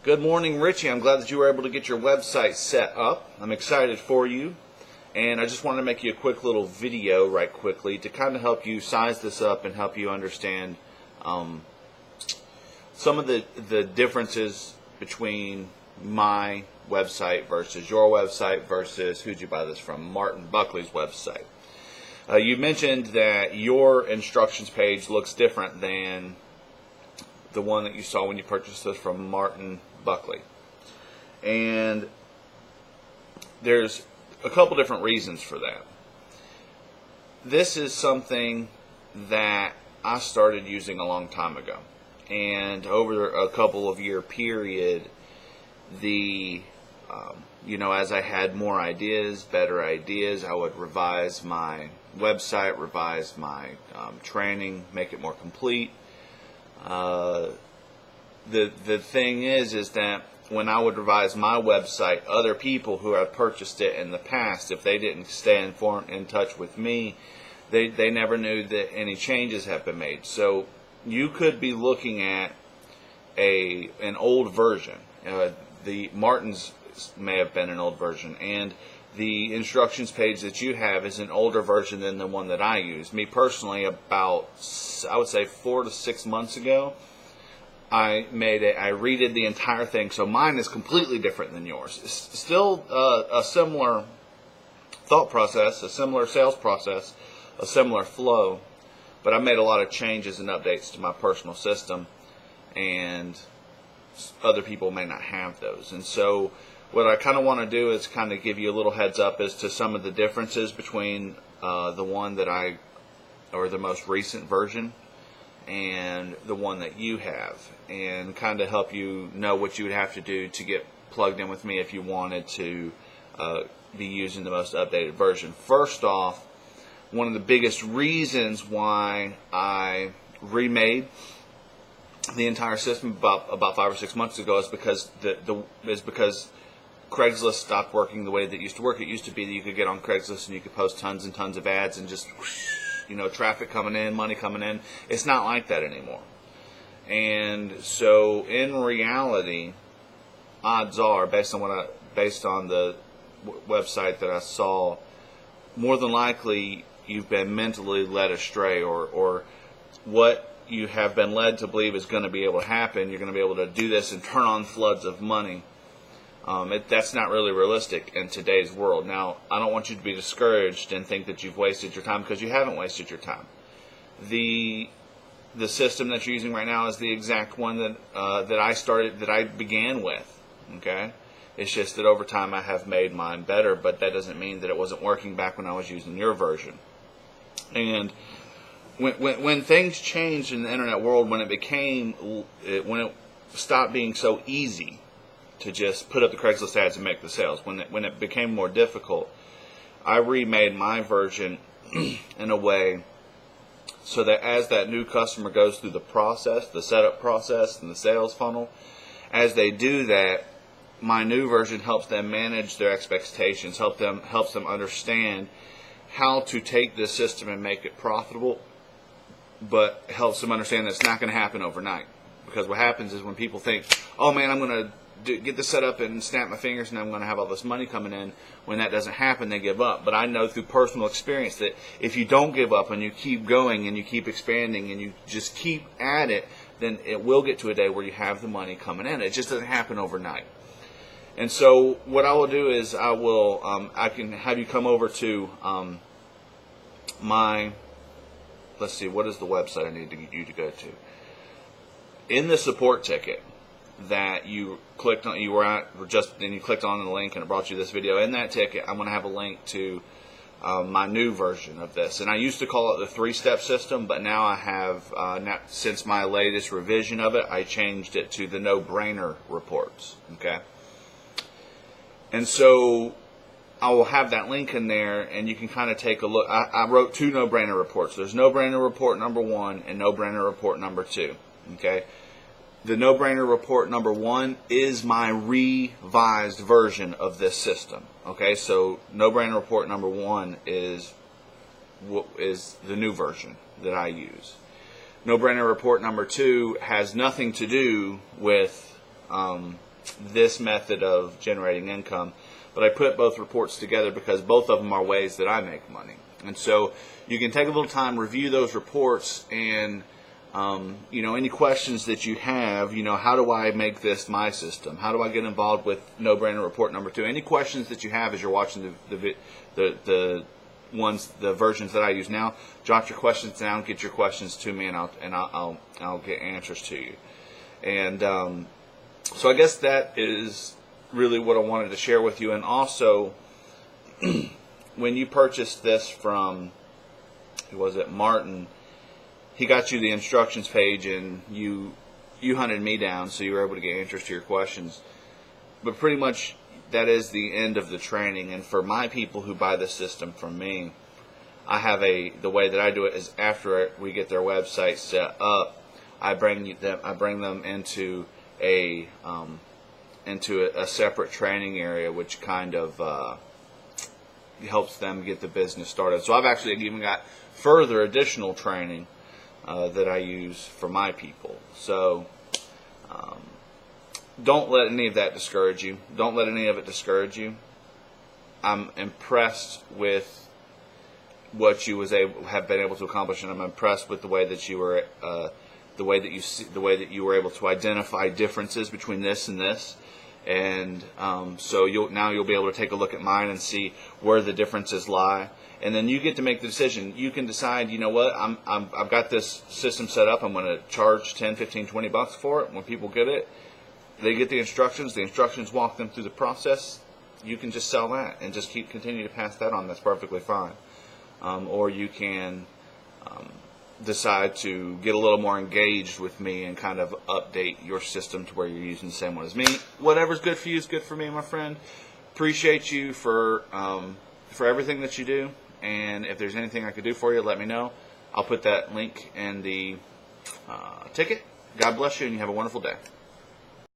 Good morning, Richie. I'm glad that you were able to get your website set up. I'm excited for you. And I just wanted to make you a quick little video right quickly to kind of help you size this up and help you understand some of the differences between my website versus your website versus who'd you buy this from, Martin Buckley's website. You mentioned that your instructions page looks different than the one that you saw when you purchased this from Martin Buckley. And there's a couple different reasons for that. This is something that I started using a long time ago. And over a couple of year period, as I had more ideas, better ideas, I would revise my website, revise my training, make it more complete. The thing is that when I would revise my website, other people who have purchased it in the past, if they didn't stay in touch with me, they never knew that any changes have been made. So you could be looking at an old version. The Martin's may have been an old version, and the instructions page that you have is an older version than the one that I use. Me personally, about, I would say 4 to 6 months ago, I redid the entire thing, so mine is completely different than yours. It's still a similar thought process, a similar sales process, a similar flow, but I made a lot of changes and updates to my personal system, and other people may not have those. And so what I kind of want to do is kind of give you a little heads up as to some of the differences between the one that or the most recent version and the one that you have, and kind of help you know what you would have to do to get plugged in with me if you wanted to be using the most updated version. First off, one of the biggest reasons why I remade the entire system about 5 or 6 months ago is because because Craigslist stopped working the way that it used to work. It used to be that you could get on Craigslist and you could post tons and tons of ads and just traffic coming in, money coming in. It's not like that anymore. And so in reality, odds are, based on the website that I saw, more than likely you've been mentally led astray, or what you have been led to believe is going to be able to happen. You're going to be able to do this and turn on floods of money. That's not really realistic in today's world. Now, I don't want you to be discouraged and think that you've wasted your time, because you haven't wasted your time. The system that you're using right now is the exact one that I began with. Okay, it's just that over time I have made mine better, but that doesn't mean that it wasn't working back when I was using your version. And when things changed in the internet world, when it stopped being so easy to just put up the Craigslist ads and make the sales, when it became more difficult, I remade my version in a way so that as that new customer goes through the process, the setup process and the sales funnel, as they do that, my new version helps them manage their expectations, helps them understand how to take this system and make it profitable, but helps them understand that it's not going to happen overnight. Because what happens is when people think, oh man, I'm going to get this set up and snap my fingers and I'm going to have all this money coming in, when that doesn't happen, they give up. But I know through personal experience that if you don't give up and you keep going and you keep expanding and you just keep at it, then it will get to a day where you have the money coming in. It just doesn't happen overnight. And so what I will do is I can have you come over to let's see, what is the website I need you to go to? In the support ticket that you clicked on, then you clicked on the link and it brought you this video. In that ticket, I'm going to have a link to my new version of this. And I used to call it the 3-step system, but now I have, since my latest revision of it, I changed it to the no-brainer reports. Okay? And so I will have that link in there, and you can kind of take a look. I wrote 2 no-brainer reports. There's no-brainer report number 1 and no-brainer report number 2. Okay? The no-brainer report number 1 is my revised version of this system. Okay, so no-brainer report number 1 is the new version that I use. No-brainer report number 2 has nothing to do with this method of generating income. But I put both reports together because both of them are ways that I make money. And so you can take a little time, review those reports, and any questions that you have, how do I make this my system? How do I get involved with No Brainer Report number 2? Any questions that you have as you're watching the versions that I use now, jot your questions down, get your questions to me, and I'll get answers to you. And so I guess that is really what I wanted to share with you. And also, when you purchased this from, who was it, Martin, he got you the instructions page, and you hunted me down, so you were able to get answers to your questions. But pretty much that is the end of the training. And for my people who buy the system from me, I have the way that I do it is after we get their website set up, I bring them into a separate training area, which kind of helps them get the business started. So I've actually even got further additional training that I use for my people. So don't let any of that discourage you. Don't let any of it discourage you. I'm impressed with what you have been able to accomplish, and I'm impressed with the way that you were, the way that you were able to identify differences between this and this. And so you'll be able to take a look at mine and see where the differences lie. And then you get to make the decision. You can decide, you know what, I've got this system set up. I'm going to charge $10, $15, $20 for it. When people get it, they get the instructions. The instructions walk them through the process. You can just sell that and just continue to pass that on. That's perfectly fine. Or you can decide to get a little more engaged with me and kind of update your system to where you're using the same one as me. Whatever's good for you is good for me, my friend. Appreciate you for everything that you do. And if there's anything I could do for you, let me know. I'll put that link in the ticket. God bless you, and you have a wonderful day.